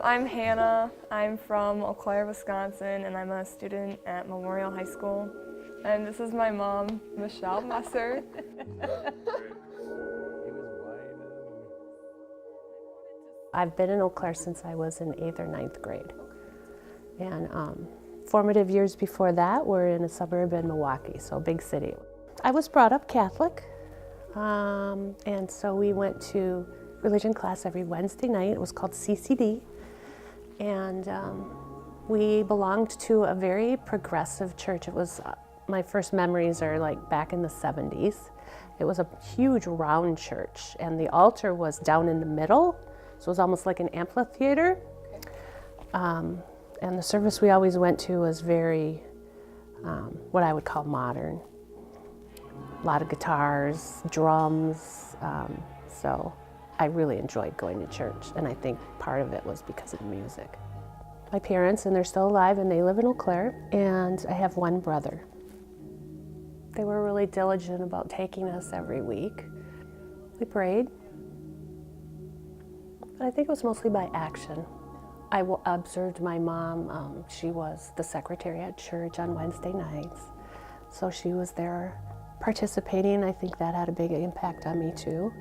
I'm Hannah. I'm from Eau Claire, Wisconsin, and I'm a student at Memorial High School. And this is my mom, Michelle Messer. I've been in Eau Claire since I was in 8th or 9th grade. And formative years before that were in a suburb in Milwaukee, so a big city. I was brought up Catholic, and so we went to religion class every Wednesday night. It was called CCD. And we belonged to a very progressive church. It was, my first memories are like back in the 70s. It was a huge round church, and the altar was down in the middle, so it was almost like an amphitheater. And the service we always went to was very, what I would call modern. A lot of guitars, drums, so I really enjoyed going to church, and I think part of it was because of the music. My parents, and they're still alive, and they live in Eau Claire, and I have one brother. They were really diligent about taking us every week. We prayed, but I think it was mostly by action. I observed my mom. She was the secretary at church on Wednesday nights, so she was there participating. I think that had a big impact on me too.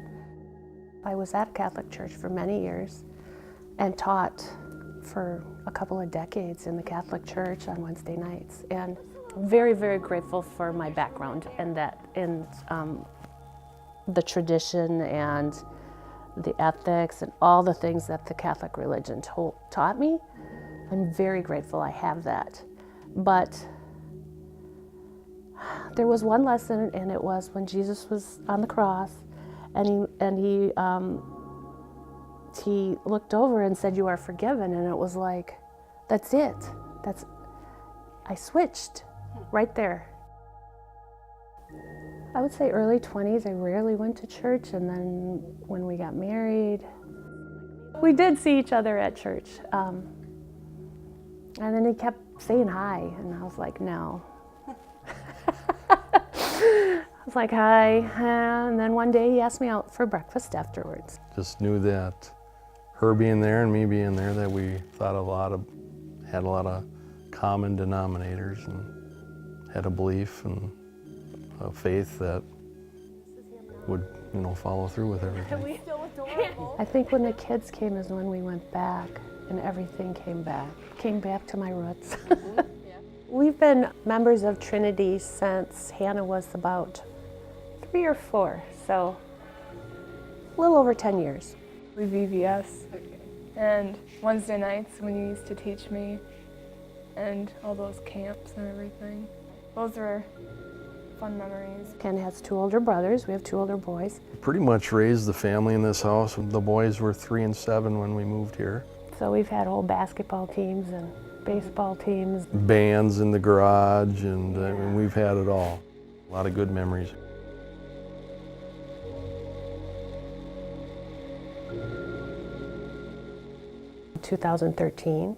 I was at a Catholic church for many years and taught for a couple of decades in the Catholic church on Wednesday nights, and very, very grateful for my background and that in the tradition and the ethics and all the things that the Catholic religion taught me. I'm very grateful I have that. But there was one lesson, and it was when Jesus was on the cross, and he looked over and said, "You are forgiven," and it was like, that's it. I switched right there. I would say early 20s. I rarely went to church, and then when we got married, we did see each other at church. And then he kept saying hi, and I was like, no. I was like, hi, and then one day he asked me out for breakfast afterwards. Just knew that her being there and me being there, that we thought had a lot of common denominators and had a belief and a faith that would, follow through with everything. I think when the kids came is when we went back, and everything came back to my roots. We've been members of Trinity since Hannah was about 3 or 4, so a little over 10 years. We VBS. And Wednesday nights when you used to teach me, and all those camps and everything. Those were fun memories. Ken has 2 older brothers. We have 2 older boys. Pretty much raised the family in this house. The boys were 3 and 7 when we moved here. So we've had whole basketball teams and baseball teams. Bands in the garage, and we've had it all. A lot of good memories. In 2013,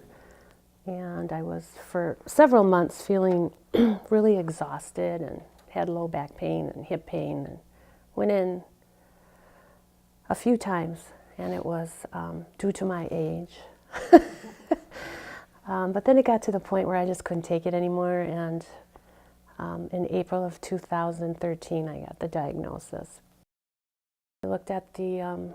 and I was for several months feeling really exhausted and had low back pain and hip pain, and went in a few times, and it was due to my age. But then it got to the point where I just couldn't take it anymore, and in April of 2013 I got the diagnosis. I looked at the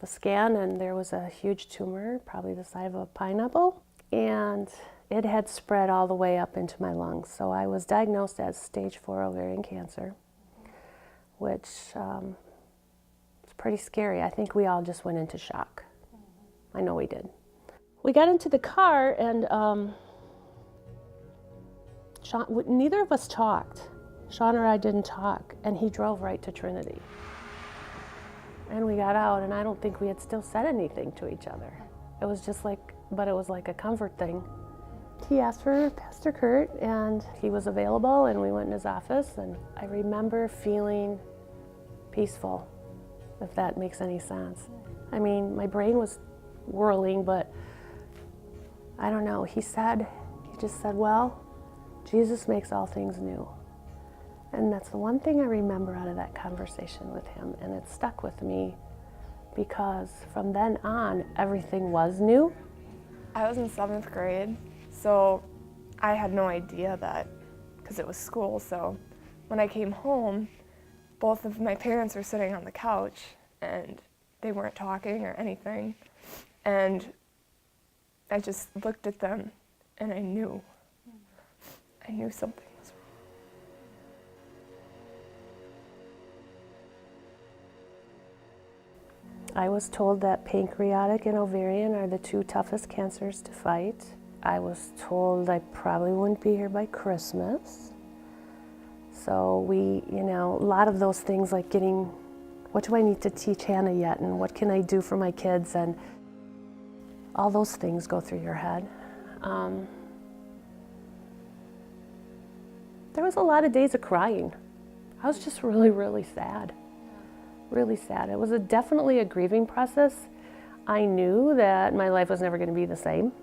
scan, and there was a huge tumor, probably the size of a pineapple, and it had spread all the way up into my lungs. So I was diagnosed as stage 4 ovarian cancer, which is pretty scary. I think we all just went into shock. I know we did. We got into the car, and Sean, neither of us talked. Sean or I didn't talk, and he drove right to Trinity. And we got out, and I don't think we had still said anything to each other. It was just like, but it was like a comfort thing. He asked for Pastor Kurt, and he was available, and we went in his office, and I remember feeling peaceful, if that makes any sense. I mean, my brain was whirling, but I don't know. He just said, well, Jesus makes all things new. And that's the one thing I remember out of that conversation with him, and it stuck with me because from then on, everything was new. I was in 7th grade, so I had no idea that, because it was school, so when I came home, both of my parents were sitting on the couch and they weren't talking or anything. And I just looked at them and I knew something was wrong. I was told that pancreatic and ovarian are the 2 toughest cancers to fight. I was told I probably wouldn't be here by Christmas. So a lot of those things like what do I need to teach Hannah yet, and what can I do for my kids, and all those things go through your head. There was a lot of days of crying. I was just really, really sad. Really sad. It was definitely a grieving process. I knew that my life was never going to be the same.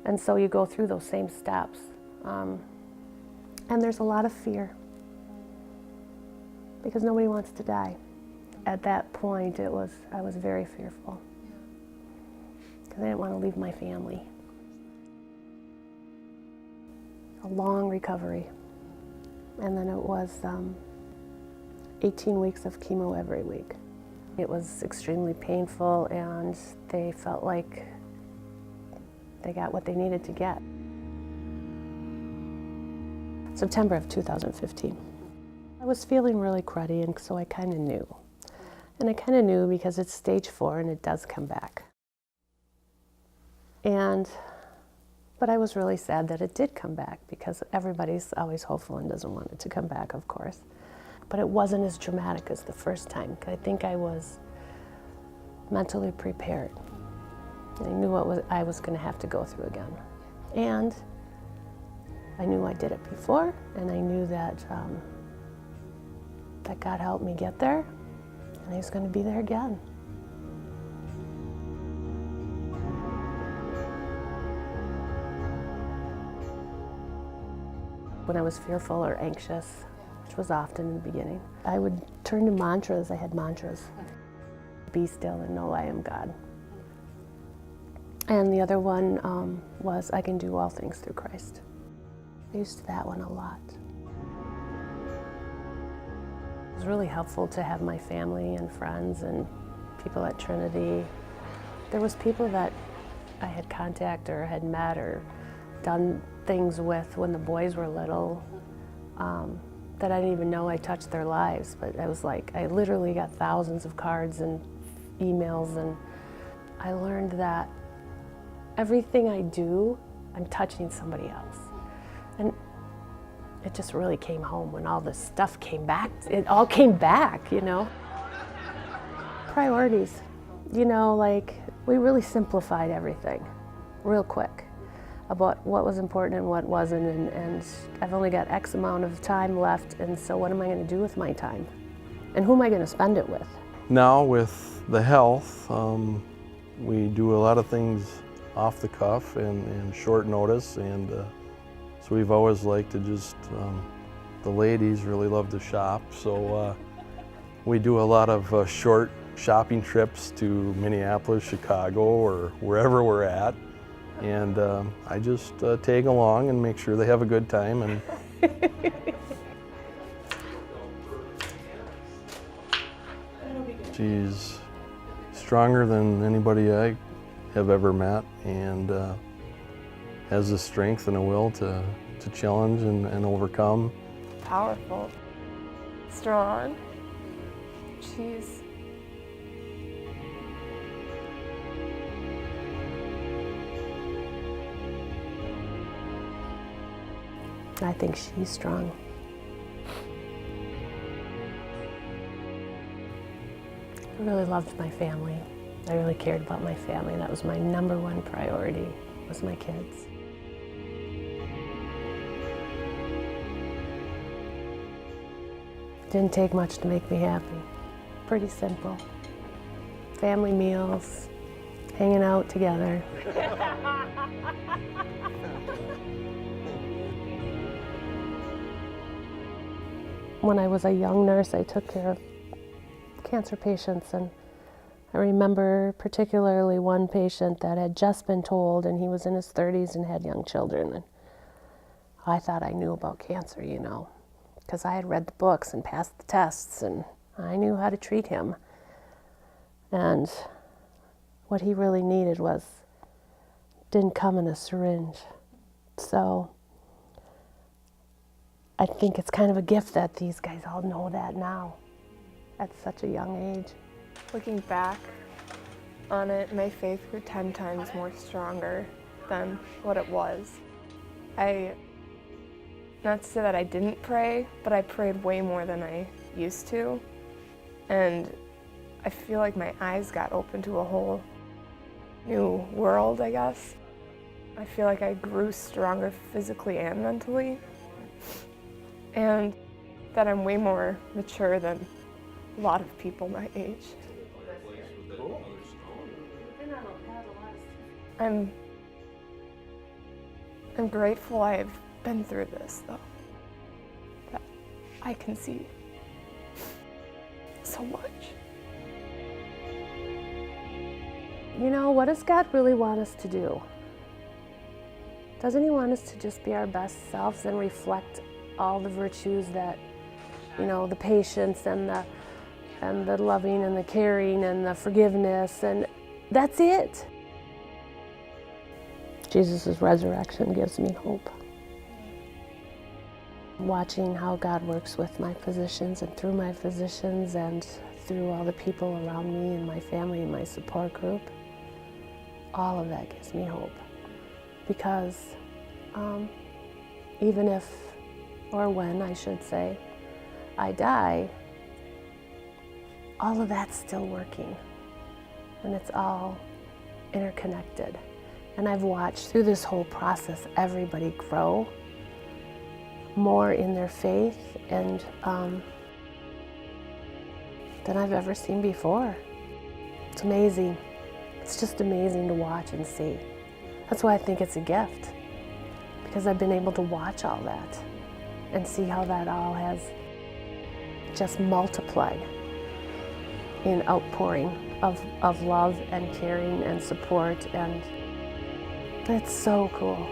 And so you go through those same steps. And there's a lot of fear because nobody wants to die. At that point, I was very fearful because I didn't want to leave my family. A long recovery. And then it was 18 weeks of chemo every week. It was extremely painful, and they felt like they got what they needed to get. September of 2015. I was feeling really cruddy, and so I kind of knew. And I kind of knew because it's stage 4 and it does come back. But I was really sad that it did come back because everybody's always hopeful and doesn't want it to come back, of course. But it wasn't as dramatic as the first time. I think I was mentally prepared. I knew what I was going to have to go through again. And I knew I did it before, and I knew that that God helped me get there, and He's going to be there again. When I was fearful or anxious, which was often in the beginning, I would turn to mantras. I had mantras. Be still and know I am God. And the other one was, I can do all things through Christ. I used that one a lot. It was really helpful to have my family and friends and people at Trinity. There was people that I had contact or had met or done things with when the boys were little that I didn't even know I touched their lives. But I was like, I literally got thousands of cards and emails, and I learned that everything I do, I'm touching somebody else. And it just really came home when all this stuff came back. It all came back, Priorities. Like we really simplified everything real quick about what was important and what wasn't, and I've only got X amount of time left, and so what am I going to do with my time? And who am I going to spend it with? Now with the health, we do a lot of things off the cuff and short notice, and so we've always liked to just, the ladies really love to shop, so we do a lot of short shopping trips to Minneapolis, Chicago, or wherever we're at. And I just tag along and make sure they have a good time. And she's stronger than anybody I have ever met, and has the strength and a will to challenge and overcome. Powerful, strong. She's I think she's strong. I really loved my family. I really cared about my family. That was my #1 priority, was my kids. It didn't take much to make me happy. Pretty simple. Family meals, hanging out together. When I was a young nurse, I took care of cancer patients, and I remember particularly one patient that had just been told, and he was in his 30s and had young children. And I thought I knew about cancer, you know, because I had read the books and passed the tests, and I knew how to treat him. And what he really needed didn't come in a syringe. So I think it's kind of a gift that these guys all know that now at such a young age. Looking back on it, my faith grew 10 times more stronger than what it was. Not to say that I didn't pray, but I prayed way more than I used to. And I feel like my eyes got open to a whole new world, I guess. I feel like I grew stronger physically and mentally. And that I'm way more mature than a lot of people my age. I'm grateful I've been through this, though. That I can see so much. You know, what does God really want us to do? Doesn't He want us to just be our best selves and reflect all the virtues that, you know, the patience and the loving and the caring and the forgiveness, and that's it. Jesus' resurrection gives me hope. Watching how God works with my physicians and through my physicians and through all the people around me and my family and my support group, all of that gives me hope. Because even if, or when I should say, I die, all of that's still working, and it's all interconnected. And I've watched through this whole process everybody grow more in their faith and than I've ever seen before. It's amazing. It's just amazing to watch and see. That's why I think it's a gift, because I've been able to watch all that and see how that all has just multiplied in outpouring of love and caring and support, and it's so cool.